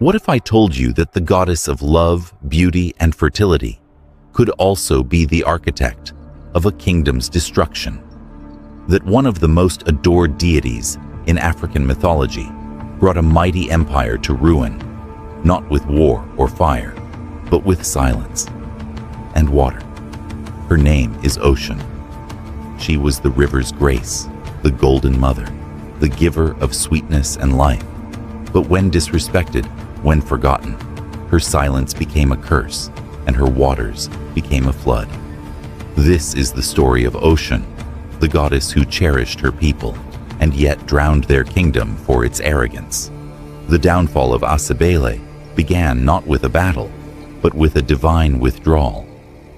What if I told you that the goddess of love, beauty, and fertility could also be the architect of a kingdom's destruction? That one of the most adored deities in African mythology brought a mighty empire to ruin, not with war or fire, but with silence and water. Her name is Oshun. She was the river's grace, the golden mother, the giver of sweetness and life. But when disrespected, when forgotten, her silence became a curse, and her waters became a flood. This is the story of Oshun, the goddess who cherished her people, and yet drowned their kingdom for its arrogance. The downfall of Asebele began not with a battle, but with a divine withdrawal,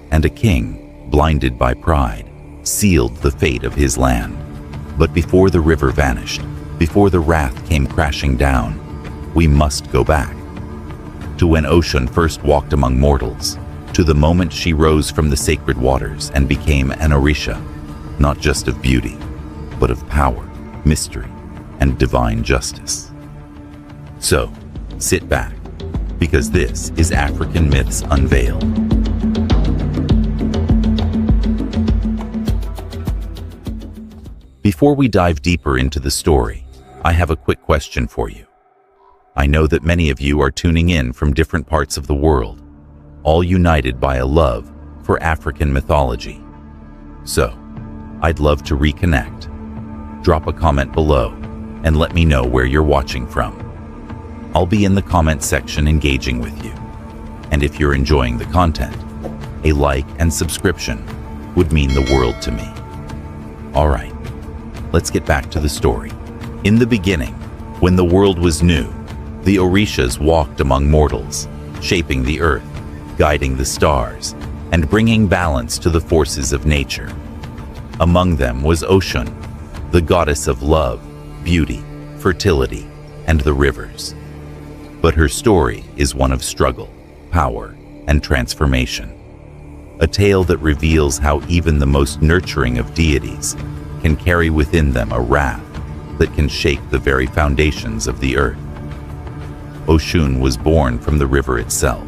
and a king, blinded by pride, sealed the fate of his land. But before the river vanished, before the wrath came crashing down, we must go back to when Oshun first walked among mortals, to the moment she rose from the sacred waters and became an Orisha, not just of beauty, but of power, mystery, and divine justice. So, sit back, because this is African Myths Unveiled. Before we dive deeper into the story, I have a quick question for you. I know that many of you are tuning in from different parts of the world, all united by a love for African mythology. So, I'd love to reconnect. Drop a comment below and let me know where you're watching from. I'll be in the comment section engaging with you. And if you're enjoying the content, a like and subscription would mean the world to me. All right, let's get back to the story. In the beginning, when the world was new, the Orishas walked among mortals, shaping the earth, guiding the stars, and bringing balance to the forces of nature. Among them was Oshun, the goddess of love, beauty, fertility, and the rivers. But her story is one of struggle, power, and transformation. A tale that reveals how even the most nurturing of deities can carry within them a wrath that can shake the very foundations of the earth. Oshun was born from the river itself,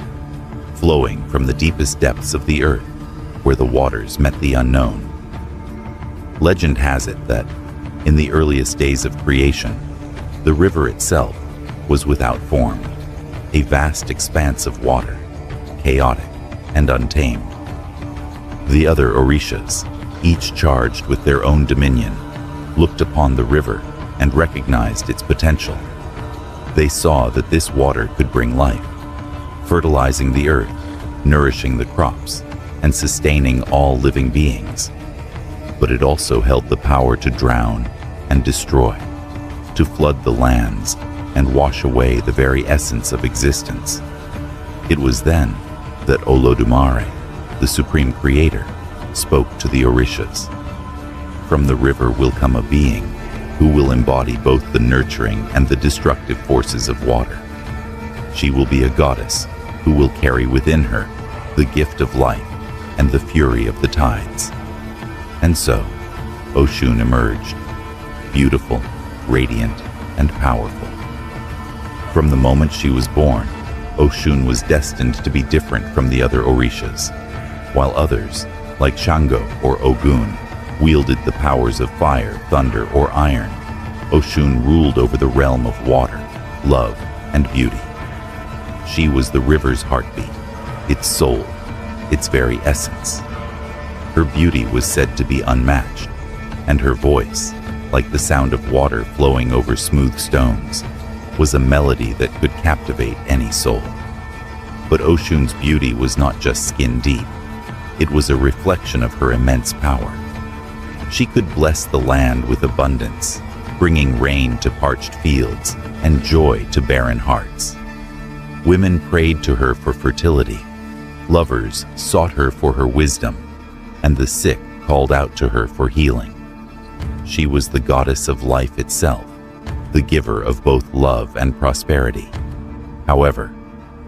flowing from the deepest depths of the earth, where the waters met the unknown. Legend has it that, in the earliest days of creation, the river itself was without form, a vast expanse of water, chaotic and untamed. The other Orishas, each charged with their own dominion, looked upon the river and recognized its potential. They saw that this water could bring life, fertilizing the earth, nourishing the crops, and sustaining all living beings. But it also held the power to drown and destroy, to flood the lands and wash away the very essence of existence. It was then that Olodumare, the supreme creator, spoke to the Orishas. From the river will come a being who will embody both the nurturing and the destructive forces of water. She will be a goddess who will carry within her the gift of life and the fury of the tides. And so, Oshun emerged, beautiful, radiant, and powerful. From the moment she was born, Oshun was destined to be different from the other Orishas, while others, like Shango or Ogun, wielded the powers of fire, thunder, or iron. Oshun ruled over the realm of water, love, and beauty. She was the river's heartbeat, its soul, its very essence. Her beauty was said to be unmatched, and her voice, like the sound of water flowing over smooth stones, was a melody that could captivate any soul. But Oshun's beauty was not just skin deep. It was a reflection of her immense power. She could bless the land with abundance, bringing rain to parched fields and joy to barren hearts. Women prayed to her for fertility. Lovers sought her for her wisdom, and the sick called out to her for healing. She was the goddess of life itself, the giver of both love and prosperity. However,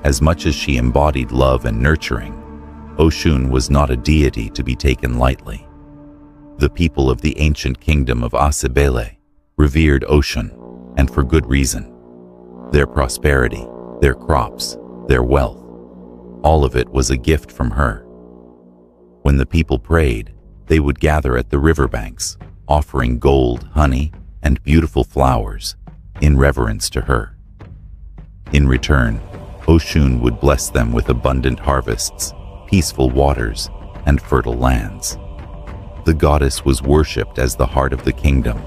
as much as she embodied love and nurturing, Oshun was not a deity to be taken lightly. The people of the ancient kingdom of Asebele revered Oshun, and for good reason. Their prosperity, their crops, their wealth. All of it was a gift from her. When the people prayed, they would gather at the riverbanks, offering gold, honey, and beautiful flowers in reverence to her. In return, Oshun would bless them with abundant harvests, peaceful waters, and fertile lands. The goddess was worshipped as the heart of the kingdom,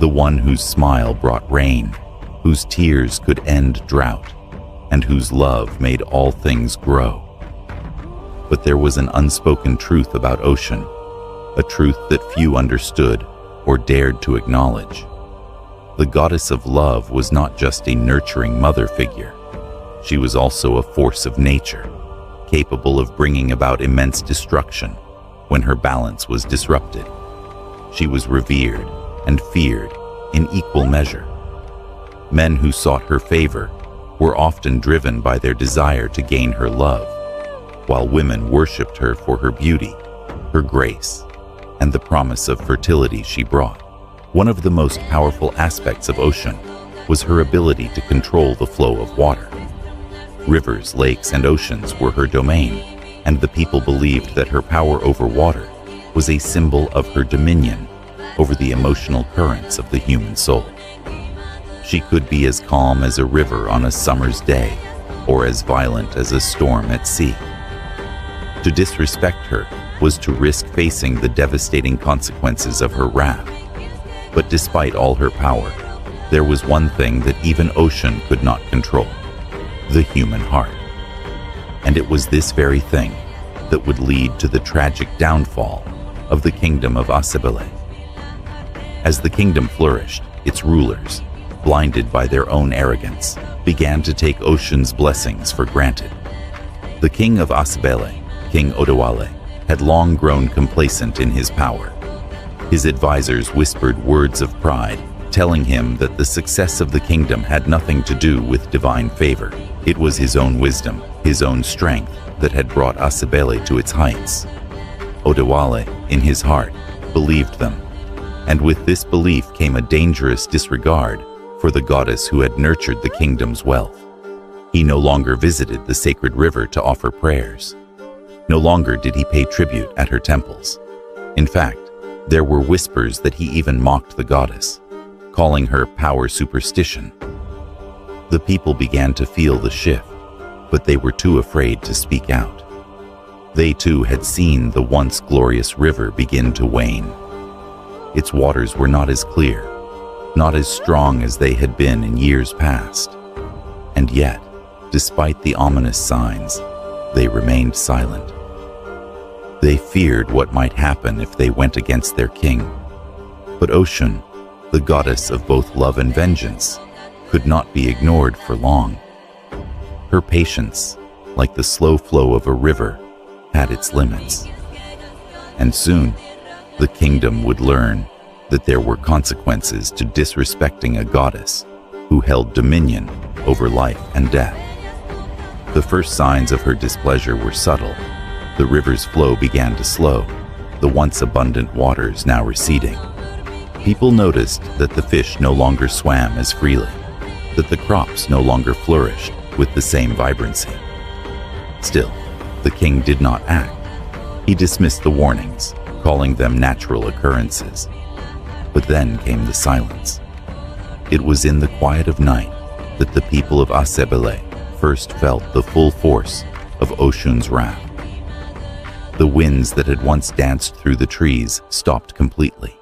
the one whose smile brought rain, whose tears could end drought, and whose love made all things grow. But there was an unspoken truth about Oshun, a truth that few understood or dared to acknowledge. The goddess of love was not just a nurturing mother figure. She was also a force of nature, capable of bringing about immense destruction when her balance was disrupted. She was revered and feared in equal measure. Men who sought her favor were often driven by their desire to gain her love, while women worshipped her for her beauty, her grace, and the promise of fertility she brought. One of the most powerful aspects of Oshun was her ability to control the flow of water. Rivers, lakes, and oceans were her domain, and the people believed that her power over water was a symbol of her dominion over the emotional currents of the human soul. She could be as calm as a river on a summer's day, or as violent as a storm at sea. To disrespect her was to risk facing the devastating consequences of her wrath. But despite all her power, there was one thing that even Oshun could not control: the human heart. And it was this very thing that would lead to the tragic downfall of the kingdom of Asebele. As the kingdom flourished, its rulers, blinded by their own arrogance, began to take Oshun's blessings for granted. The king of Asebele, King Odawale, had long grown complacent in his power. His advisors whispered words of pride, telling him that the success of the kingdom had nothing to do with divine favor. It was his own wisdom, his own strength, that had brought Asebele to its heights. Odawale, in his heart, believed them, and with this belief came a dangerous disregard for the goddess who had nurtured the kingdom's wealth. He no longer visited the sacred river to offer prayers. No longer did he pay tribute at her temples. In fact, there were whispers that he even mocked the goddess, calling her power superstition. The people began to feel the shift, but they were too afraid to speak out. They too had seen the once glorious river begin to wane. Its waters were not as clear, not as strong as they had been in years past. And yet, despite the ominous signs, they remained silent. They feared what might happen if they went against their king. But Oshun, the goddess of both love and vengeance, could not be ignored for long. Her patience, like the slow flow of a river, had its limits. And soon, the kingdom would learn that there were consequences to disrespecting a goddess who held dominion over life and death. The first signs of her displeasure were subtle. The river's flow began to slow, the once abundant waters now receding. People noticed that the fish no longer swam as freely, that the crops no longer flourished with the same vibrancy. Still, the king did not act. He dismissed the warnings, calling them natural occurrences. But then came the silence. It was in the quiet of night that the people of Asebele first felt the full force of Oshun's wrath. The winds that had once danced through the trees stopped completely.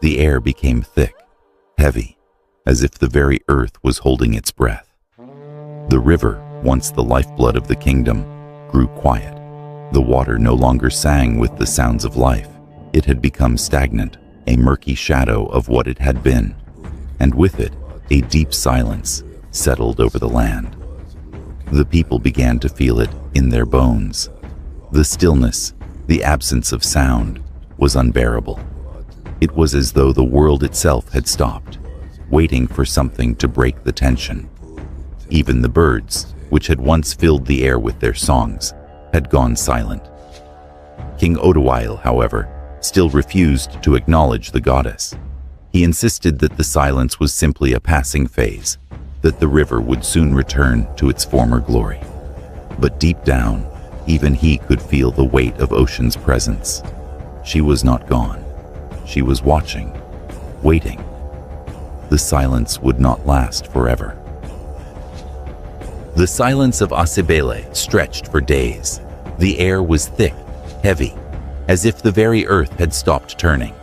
The air became thick, heavy, as if the very earth was holding its breath. The river, once the lifeblood of the kingdom, grew quiet. The water no longer sang with the sounds of life. It had become stagnant, a murky shadow of what it had been, and with it, a deep silence settled over the land. The people began to feel it in their bones. The stillness, the absence of sound, was unbearable. It was as though the world itself had stopped, waiting for something to break the tension. Even the birds, which had once filled the air with their songs, had gone silent. King Odawale, however, still refused to acknowledge the goddess. He insisted that the silence was simply a passing phase, that the river would soon return to its former glory. But deep down, even he could feel the weight of Oshun's presence. She was not gone. She was watching, waiting. The silence would not last forever. The silence of Asebele stretched for days. The air was thick, heavy, as if the very earth had stopped turning.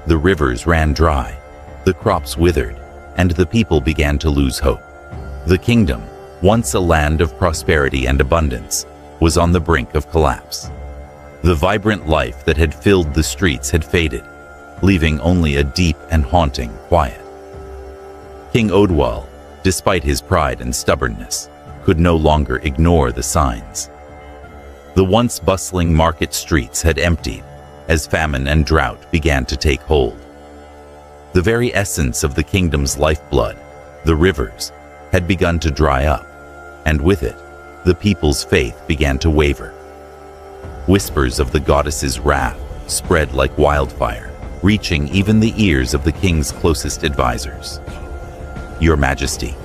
The rivers ran dry, the crops withered, and the people began to lose hope. The kingdom, once a land of prosperity and abundance, was on the brink of collapse. The vibrant life that had filled the streets had faded, leaving only a deep and haunting quiet. King Odwal, despite his pride and stubbornness, could no longer ignore the signs. The once bustling market streets had emptied as famine and drought began to take hold. The very essence of the kingdom's lifeblood, the rivers, had begun to dry up, and with it, the people's faith began to waver. Whispers of the goddess's wrath spread like wildfire, reaching even the ears of the king's closest advisors. "Your Majesty,"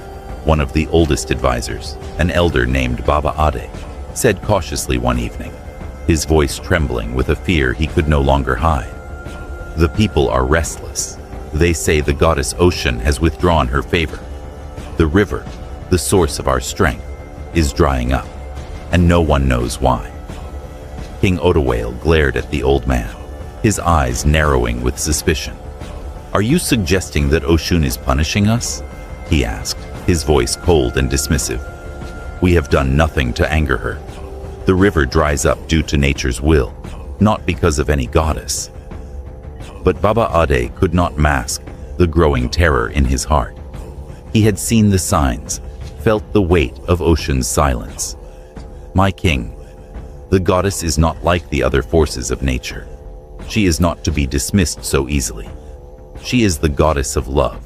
one of the oldest advisors, an elder named Baba Ade, said cautiously one evening, his voice trembling with a fear he could no longer hide. "The people are restless. They say the goddess Oshun has withdrawn her favor. The river, the source of our strength, is drying up, and no one knows why." King Odwal glared at the old man, his eyes narrowing with suspicion. "Are you suggesting that Oshun is punishing us?" he asked, his voice cold and dismissive. "We have done nothing to anger her. The river dries up due to nature's will, not because of any goddess." But Baba Ade could not mask the growing terror in his heart. He had seen the signs, felt the weight of Oshun's silence. "My king, the goddess is not like the other forces of nature. She is not to be dismissed so easily. She is the goddess of love,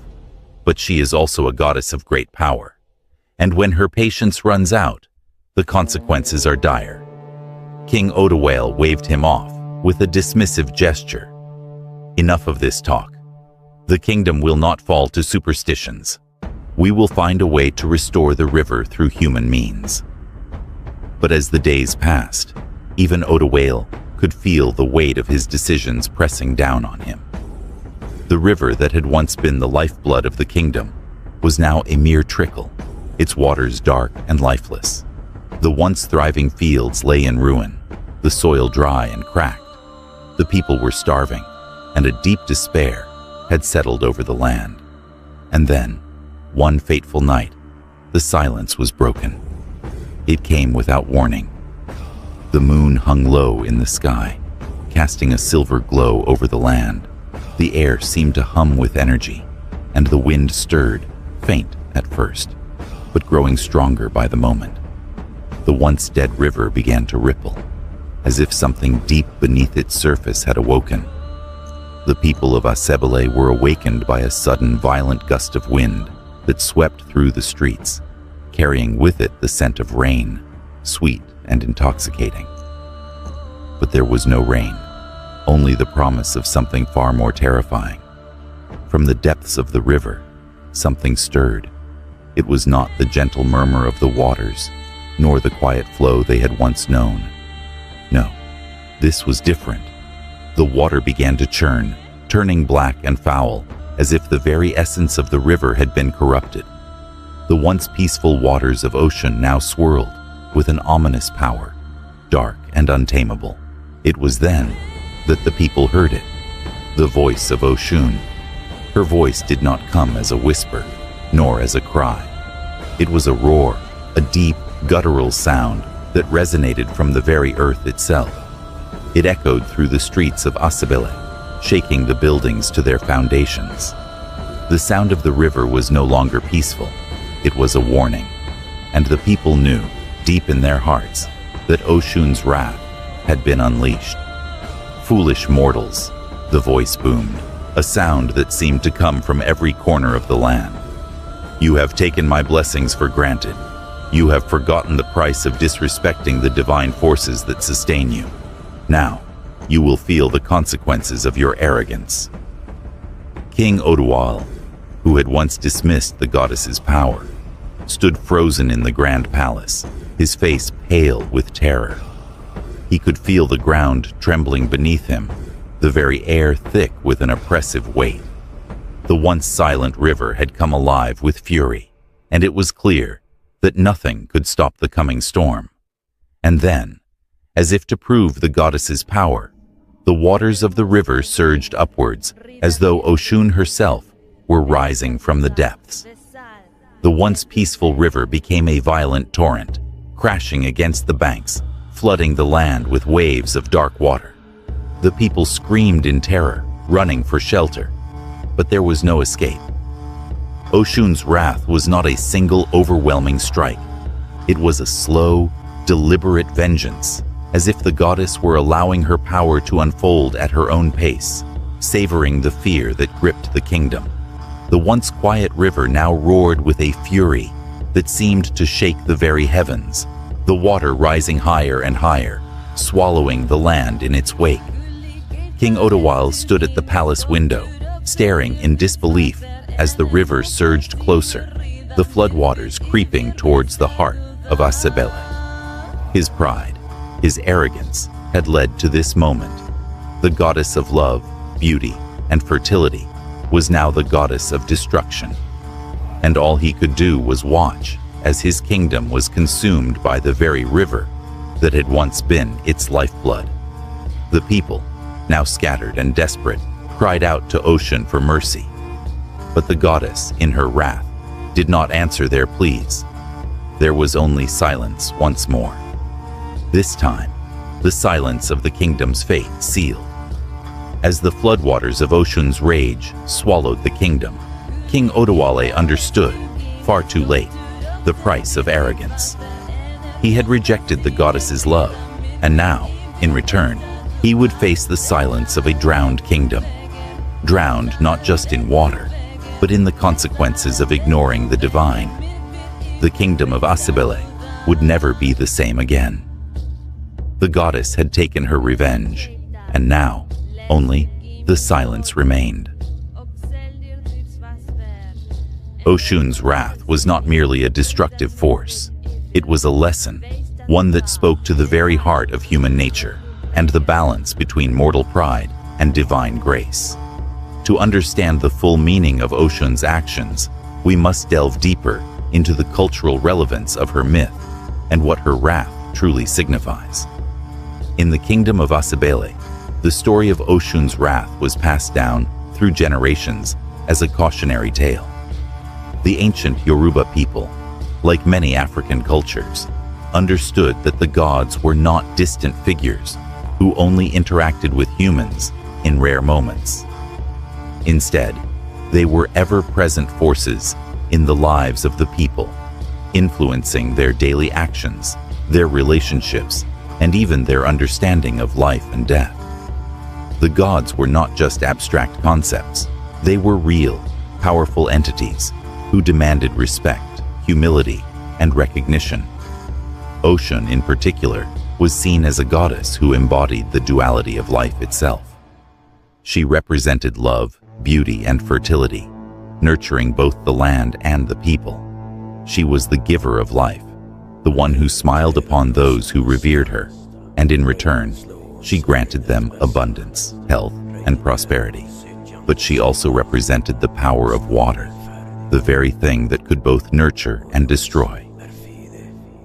but she is also a goddess of great power. And when her patience runs out, the consequences are dire." King Odwal waved him off with a dismissive gesture. "Enough of this talk. The kingdom will not fall to superstitions. We will find a way to restore the river through human means." But as the days passed, even Odwal could feel the weight of his decisions pressing down on him. The river that had once been the lifeblood of the kingdom was now a mere trickle, its waters dark and lifeless. The once thriving fields lay in ruin, the soil dry and cracked. The people were starving, and a deep despair had settled over the land. And then, one fateful night, the silence was broken. It came without warning. The moon hung low in the sky, casting a silver glow over the land. The air seemed to hum with energy, and the wind stirred, faint at first, but growing stronger by the moment. The once dead river began to ripple, as if something deep beneath its surface had awoken. The people of Asebele were awakened by a sudden violent gust of wind that swept through the streets, carrying with it the scent of rain, sweet and intoxicating. But there was no rain, only the promise of something far more terrifying. From the depths of the river, something stirred. It was not the gentle murmur of the waters, nor the quiet flow they had once known. No, this was different. The water began to churn, turning black and foul, as if the very essence of the river had been corrupted. The once peaceful waters of Oshun now swirled with an ominous power, dark and untamable. It was then that the people heard it, the voice of Oshun. Her voice did not come as a whisper, nor as a cry. It was a roar, a deep, guttural sound that resonated from the very earth itself. It echoed through the streets of Asebele, shaking the buildings to their foundations. The sound of the river was no longer peaceful. It was a warning, and the people knew, deep in their hearts, that Oshun's wrath had been unleashed. "Foolish mortals," the voice boomed, a sound that seemed to come from every corner of the land. "You have taken my blessings for granted. You have forgotten the price of disrespecting the divine forces that sustain you. Now, you will feel the consequences of your arrogance." King Odwal, who had once dismissed the goddess's power, stood frozen in the grand palace, his face pale with terror. He could feel the ground trembling beneath him, the very air thick with an oppressive weight. The once silent river had come alive with fury, and it was clear that nothing could stop the coming storm. And then, as if to prove the goddess's power, the waters of the river surged upwards as though Oshun herself were rising from the depths. The once peaceful river became a violent torrent, crashing against the banks, flooding the land with waves of dark water. The people screamed in terror, running for shelter, but there was no escape. Oshun's wrath was not a single overwhelming strike. It was a slow, deliberate vengeance, as if the goddess were allowing her power to unfold at her own pace, savoring the fear that gripped the kingdom. The once quiet river now roared with a fury that seemed to shake the very heavens, the water rising higher and higher, swallowing the land in its wake. King Ottawal stood at the palace window, staring in disbelief as the river surged closer, the floodwaters creeping towards the heart of Asebele. His pride, his arrogance had led to this moment. The goddess of love, beauty, and fertility was now the goddess of destruction. And all he could do was watch as his kingdom was consumed by the very river that had once been its lifeblood. The people, now scattered and desperate, cried out to Oshun for mercy. But the goddess, in her wrath, did not answer their pleas. There was only silence once more. This time, the silence of the kingdom's fate sealed. As the floodwaters of Oshun's rage swallowed the kingdom, King Ottawale understood, far too late, the price of arrogance. He had rejected the goddess's love, and now, in return, he would face the silence of a drowned kingdom. Drowned not just in water, but in the consequences of ignoring the divine. The kingdom of Asebele would never be the same again. The goddess had taken her revenge, and now only the silence remained. Oshun's wrath was not merely a destructive force. It was a lesson, one that spoke to the very heart of human nature and the balance between mortal pride and divine grace. To understand the full meaning of Oshun's actions, we must delve deeper into the cultural relevance of her myth and what her wrath truly signifies. In the kingdom of Asebele, the story of Oshun's wrath was passed down through generations as a cautionary tale. The ancient Yoruba people, like many African cultures, understood that the gods were not distant figures who only interacted with humans in rare moments. Instead, they were ever-present forces in the lives of the people, influencing their daily actions, their relationships, and even their understanding of life and death. The gods were not just abstract concepts. They were real, powerful entities who demanded respect, humility, and recognition. Oshun, in particular, was seen as a goddess who embodied the duality of life itself. She represented love, beauty, and fertility, nurturing both the land and the people. She was the giver of life, the one who smiled upon those who revered her, and in return, she granted them abundance, health, and prosperity. But she also represented the power of water, the very thing that could both nurture and destroy.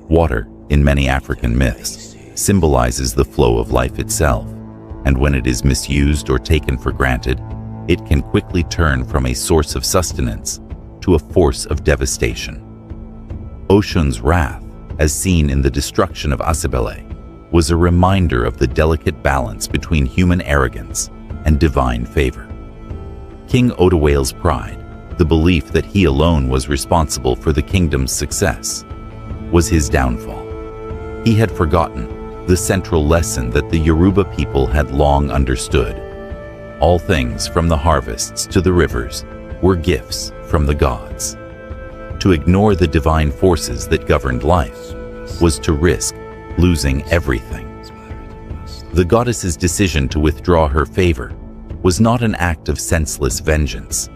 Water, in many African myths, symbolizes the flow of life itself, and when it is misused or taken for granted, it can quickly turn from a source of sustenance to a force of devastation. Oshun's wrath, as seen in the destruction of Asebele, was a reminder of the delicate balance between human arrogance and divine favor. King Ottawale's pride, the belief that he alone was responsible for the kingdom's success, was his downfall. He had forgotten the central lesson that the Yoruba people had long understood. All things, from the harvests to the rivers, were gifts from the gods. To ignore the divine forces that governed life was to risk losing everything. The goddess's decision to withdraw her favor was not an act of senseless vengeance.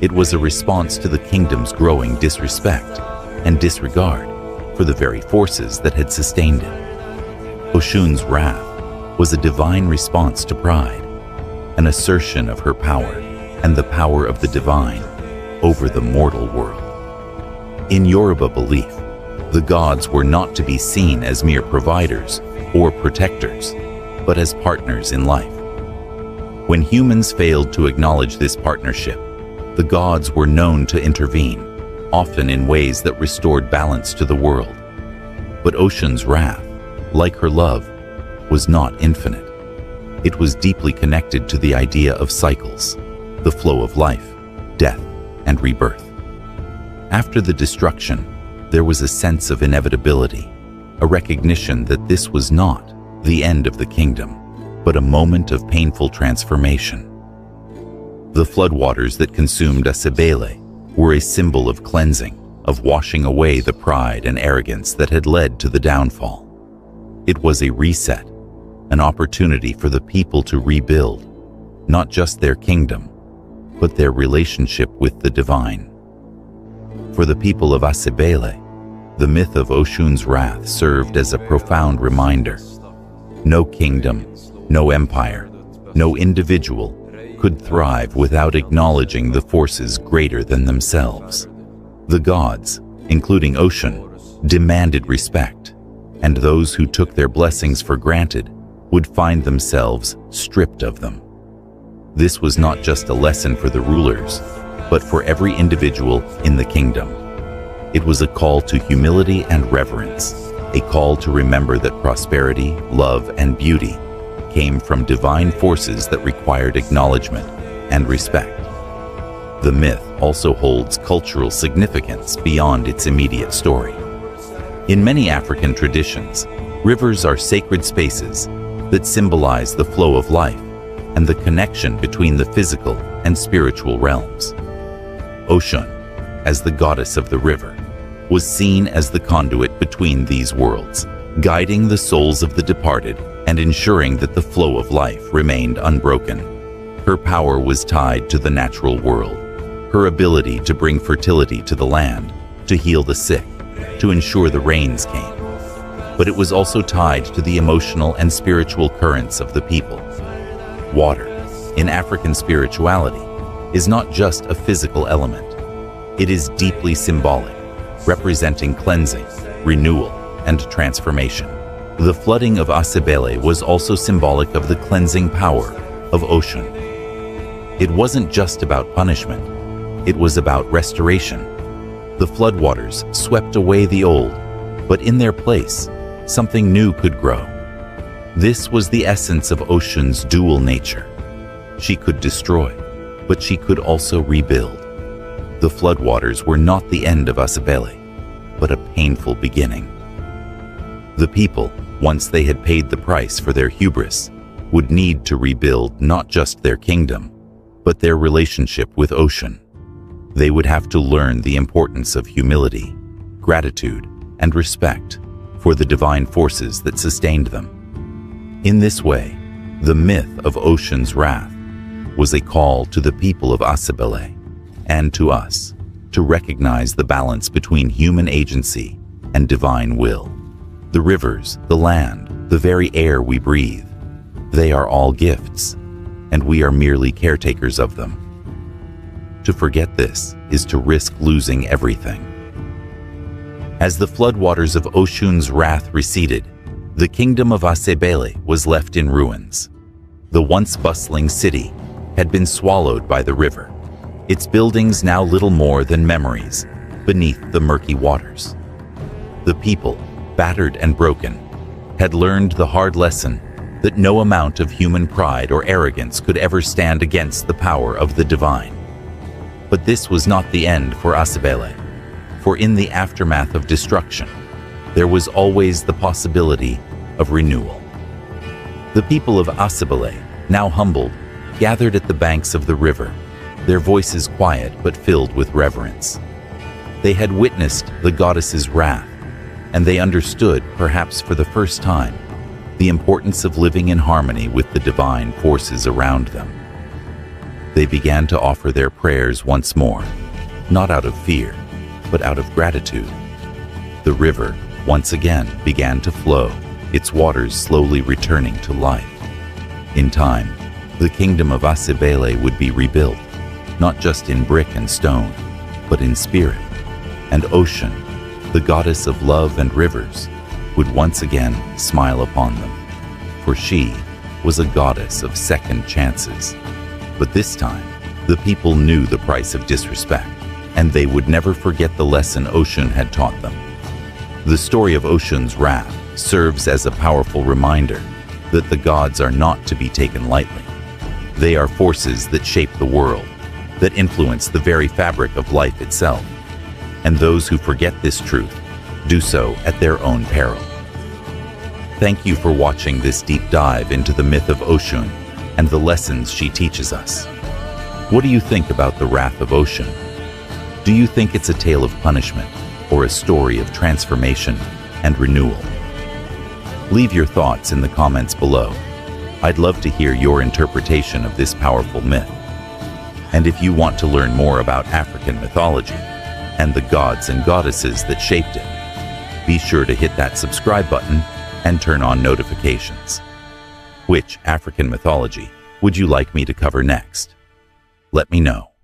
It was a response to the kingdom's growing disrespect, and disregard for the very forces that had sustained it. Oshun's wrath was a divine response to pride, an assertion of her power and the power of the divine over the mortal world. In Yoruba belief, the gods were not to be seen as mere providers or protectors, but as partners in life. When humans failed to acknowledge this partnership, the gods were known to intervene, often in ways that restored balance to the world. But Oshun's wrath, like her love, was not infinite. It was deeply connected to the idea of cycles, the flow of life, death, and rebirth. After the destruction, there was a sense of inevitability, a recognition that this was not the end of the kingdom, but a moment of painful transformation. The floodwaters that consumed Asebele were a symbol of cleansing, of washing away the pride and arrogance that had led to the downfall. It was a reset, an opportunity for the people to rebuild, not just their kingdom, but their relationship with the divine. For the people of Asebele, the myth of Oshun's wrath served as a profound reminder. No kingdom, no empire, no individual could thrive without acknowledging the forces greater than themselves. The gods, including Oshun, demanded respect, and those who took their blessings for granted would find themselves stripped of them. This was not just a lesson for the rulers, but for every individual in the kingdom. It was a call to humility and reverence, a call to remember that prosperity, love, and beauty came from divine forces that required acknowledgement and respect. The myth also holds cultural significance beyond its immediate story. In many African traditions, rivers are sacred spaces that symbolize the flow of life and the connection between the physical and spiritual realms. Oshun, as the goddess of the river, was seen as the conduit between these worlds, guiding the souls of the departed and ensuring that the flow of life remained unbroken. Her power was tied to the natural world, her ability to bring fertility to the land, to heal the sick, to ensure the rains came. But it was also tied to the emotional and spiritual currents of the people. Water, in African spirituality, is not just a physical element. It is deeply symbolic, representing cleansing, renewal, and transformation. The flooding of Asebele was also symbolic of the cleansing power of Oshun. It wasn't just about punishment, it was about restoration. The floodwaters swept away the old, but in their place, something new could grow. This was the essence of Oshun's dual nature. She could destroy, but she could also rebuild. The floodwaters were not the end of Asebele, but a painful beginning. The people, once they had paid the price for their hubris, would need to rebuild not just their kingdom, but their relationship with Oshun. They would have to learn the importance of humility, gratitude, and respect for the divine forces that sustained them. In this way, the myth of Oshun's wrath was a call to the people of Asebele and to us to recognize the balance between human agency and divine will. The rivers, the land, the very air we breathe, they are all gifts, and we are merely caretakers of them. To forget this is to risk losing everything. As the floodwaters of Oshun's wrath receded, the kingdom of Asebele was left in ruins. The once bustling city had been swallowed by the river, its buildings now little more than memories beneath the murky waters. The people, battered and broken, had learned the hard lesson that no amount of human pride or arrogance could ever stand against the power of the divine. But this was not the end for Asebele, for in the aftermath of destruction, there was always the possibility of renewal. The people of Asebele, now humbled, gathered at the banks of the river, their voices quiet but filled with reverence. They had witnessed the goddess's wrath, and they understood, perhaps for the first time, the importance of living in harmony with the divine forces around them. They began to offer their prayers once more, not out of fear, but out of gratitude, The river, once again, began to flow, its waters slowly returning to life. In time, the kingdom of Asebele would be rebuilt, not just in brick and stone, but in spirit. And Oshun, the goddess of love and rivers, would once again smile upon them. For she was a goddess of second chances. But this time, the people knew the price of disrespect, and they would never forget the lesson Oshun had taught them. The story of Oshun's wrath serves as a powerful reminder that the gods are not to be taken lightly. They are forces that shape the world, that influence the very fabric of life itself. And those who forget this truth do so at their own peril. Thank you for watching this deep dive into the myth of Oshun and the lessons she teaches us. What do you think about the wrath of Oshun? Do you think it's a tale of punishment or a story of transformation and renewal? Leave your thoughts in the comments below. I'd love to hear your interpretation of this powerful myth. And if you want to learn more about African mythology and the gods and goddesses that shaped it, be sure to hit that subscribe button and turn on notifications. Which African mythology would you like me to cover next? Let me know.